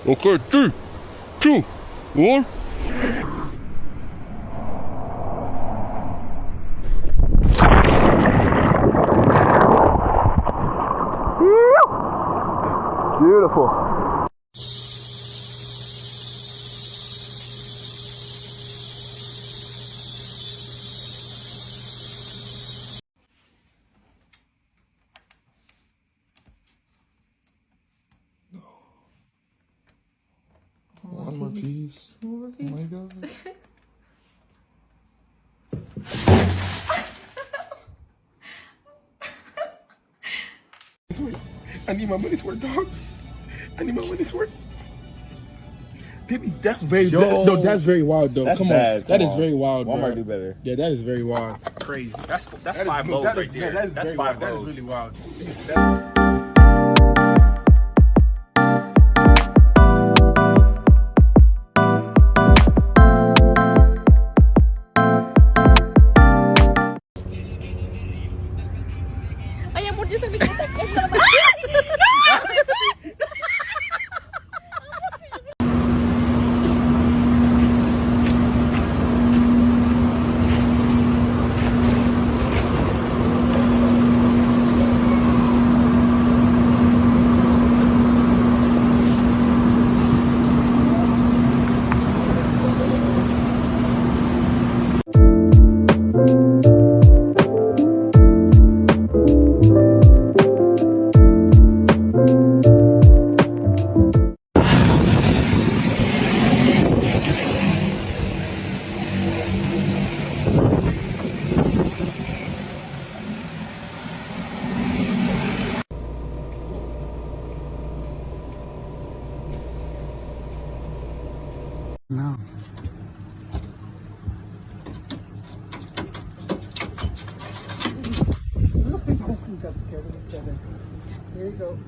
Okay, 3, 2, 1. Beautiful. One more piece. One more piece. Oh my god. I need my money's worth, dog. I need my money's worth. Baby, that's very no, that's very wild though. That's Come bad. on. That Come is on. very wild, bro. Walmart do better. Yeah, that is very wild. Crazy. That's That five is, loads that right is, there. yeah, that is That's very five wild. loads. That is really wild. Ay, amor, yo sabía que esta es la No. Here you go.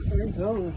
There it goes.